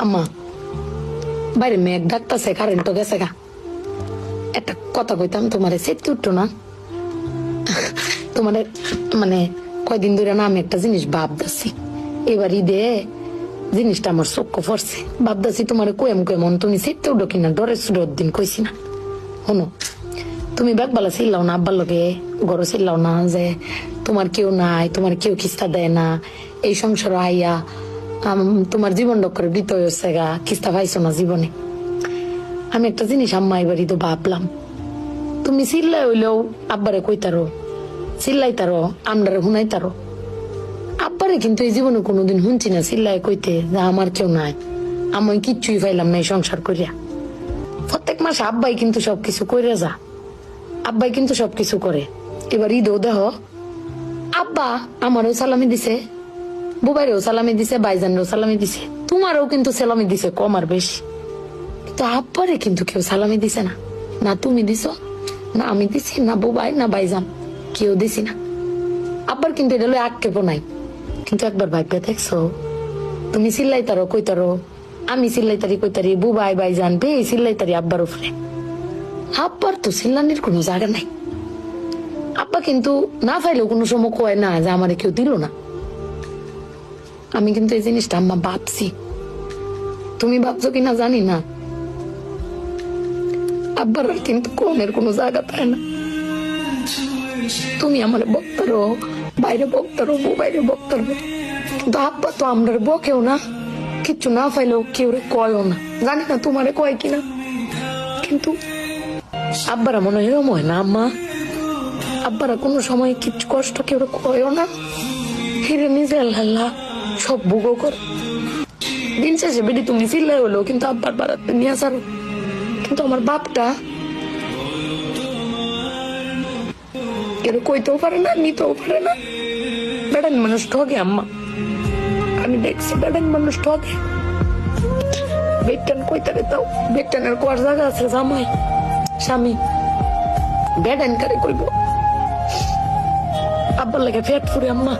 আম্মা বাইরে মেঘ ডাকতেছে, কারেন্ট গেছে গা। একটা কথা কইতাম তোমারে, সেট উঠতো না তোমার মানে কয়দিন ধরে না আমি একটা জিনিস ভাবতেছি। এবার ঈদে জিনিসটা আমার চোখ পড়ছে, ভাবতেছি তোমার কোয়েম কোয়েমন তুমি সেটতে উঠো কিনা, ডরে সুডোর দিন কইছি না। শোনো, তুমি ব্যাগবালা ছিলাও না, আব্বার লগে গড় ছিলাও না যে তোমার কেউ নাই, তোমার কেউ কিস্তা দেয় না, এই সংসার আইয়া তোমার জীবন ডক্করে বৃত হয়েছে গা, কিস্তা পাইছো না জীবনে। আমি একটা জিনিস আম্মা এবারই তো ভাবলাম, তুমি চিল্লাই হইলেও আব্বারে কইতারো, চিল্লাইতারো, আমরারে শুনাইতারো। আব্বারে কিন্তু এই জীবনে কোনোদিন শুনছি না চিল্লাই কইতে যে আমার কেউ নাই, আমি কিচ্ছুই পাইলাম না এই সংসার করিয়া। প্রত্যেক মাসে আব্বাই কিন্তু সবকিছু করে যা, আব্বাই কিন্তু সবকিছু করে। এবার ঈদও দেহ আব্বা আমারও সালামি দিছে, বুবাইরেও সালামি দিছে, ভাইজানেরও সালামি দিছে, তোমারও কিন্তু সালামি দিছে কম আর বেশি। তো আব্বারে কিন্তু কেউ সালামি দিছে না, না তুমি দিছো, না আমি দিছি, না বুবাই, না ভাইজান, কেউ দিছি না। আব্বার কিন্তু এটা লই আক্ষেপও নাই। কিন্তু একবার ভাইবে দেখছো, তুমি চিল্লাইতারো কইতারো, আমি চিল্লাইতারি কইতারি, বুবাই ভাইজান বে চিল্লাইতারি আব্বার উপরে। আব্বার তো চিল্লানির কোনো জায়গা নাই। আব্বা কিন্তু না পাইলেও কোনো সময় কয় না যে আমারে কেউ দিল না। আমি কিন্তু এই জিনিসটা আম্মা ভাবছি, তুমি ভাবছো কিনা জানি না। আব্বার কিন্তু কমের কোনো জায়গা পায় না। তুমি আমার বক্তারো, বাইরে বক্তারো, বাইরে বক্তারো, কিন্তু আব্বা তো আমরা বকেও না, কিচ্ছু না পাইলেও কেউ কয়ও না। জানি না তোমারে কয় কিনা, কিন্তু আব্বারা মনে হয় এরম হয় না আম্মা। আব্বারা কোনো সময় কিচ্ছু কষ্ট কেউ কয়ও না, ফিরে নিজে আল্লাহ সব ভোগও কর। দিন শেষে বেটি তুমি চিল্লাই হলো কিন্তু আব্বার বাড়াতে নিয়ে আসারো। কিন্তু আমার বাপটা কেউ কইতেও পারে না, নিতেও পারে না। বেড়ান মানুষ ঠকে আম্মা, আমি দেখছি বেড়ান মানুষ ঠকে। বেটান কইতারে তাও বেটানের কোয়ার জায়গা আছে, জামাই স্বামী বেড়ান কারে কইব। আব্বার লাগে ফেট ফুরে আম্মা।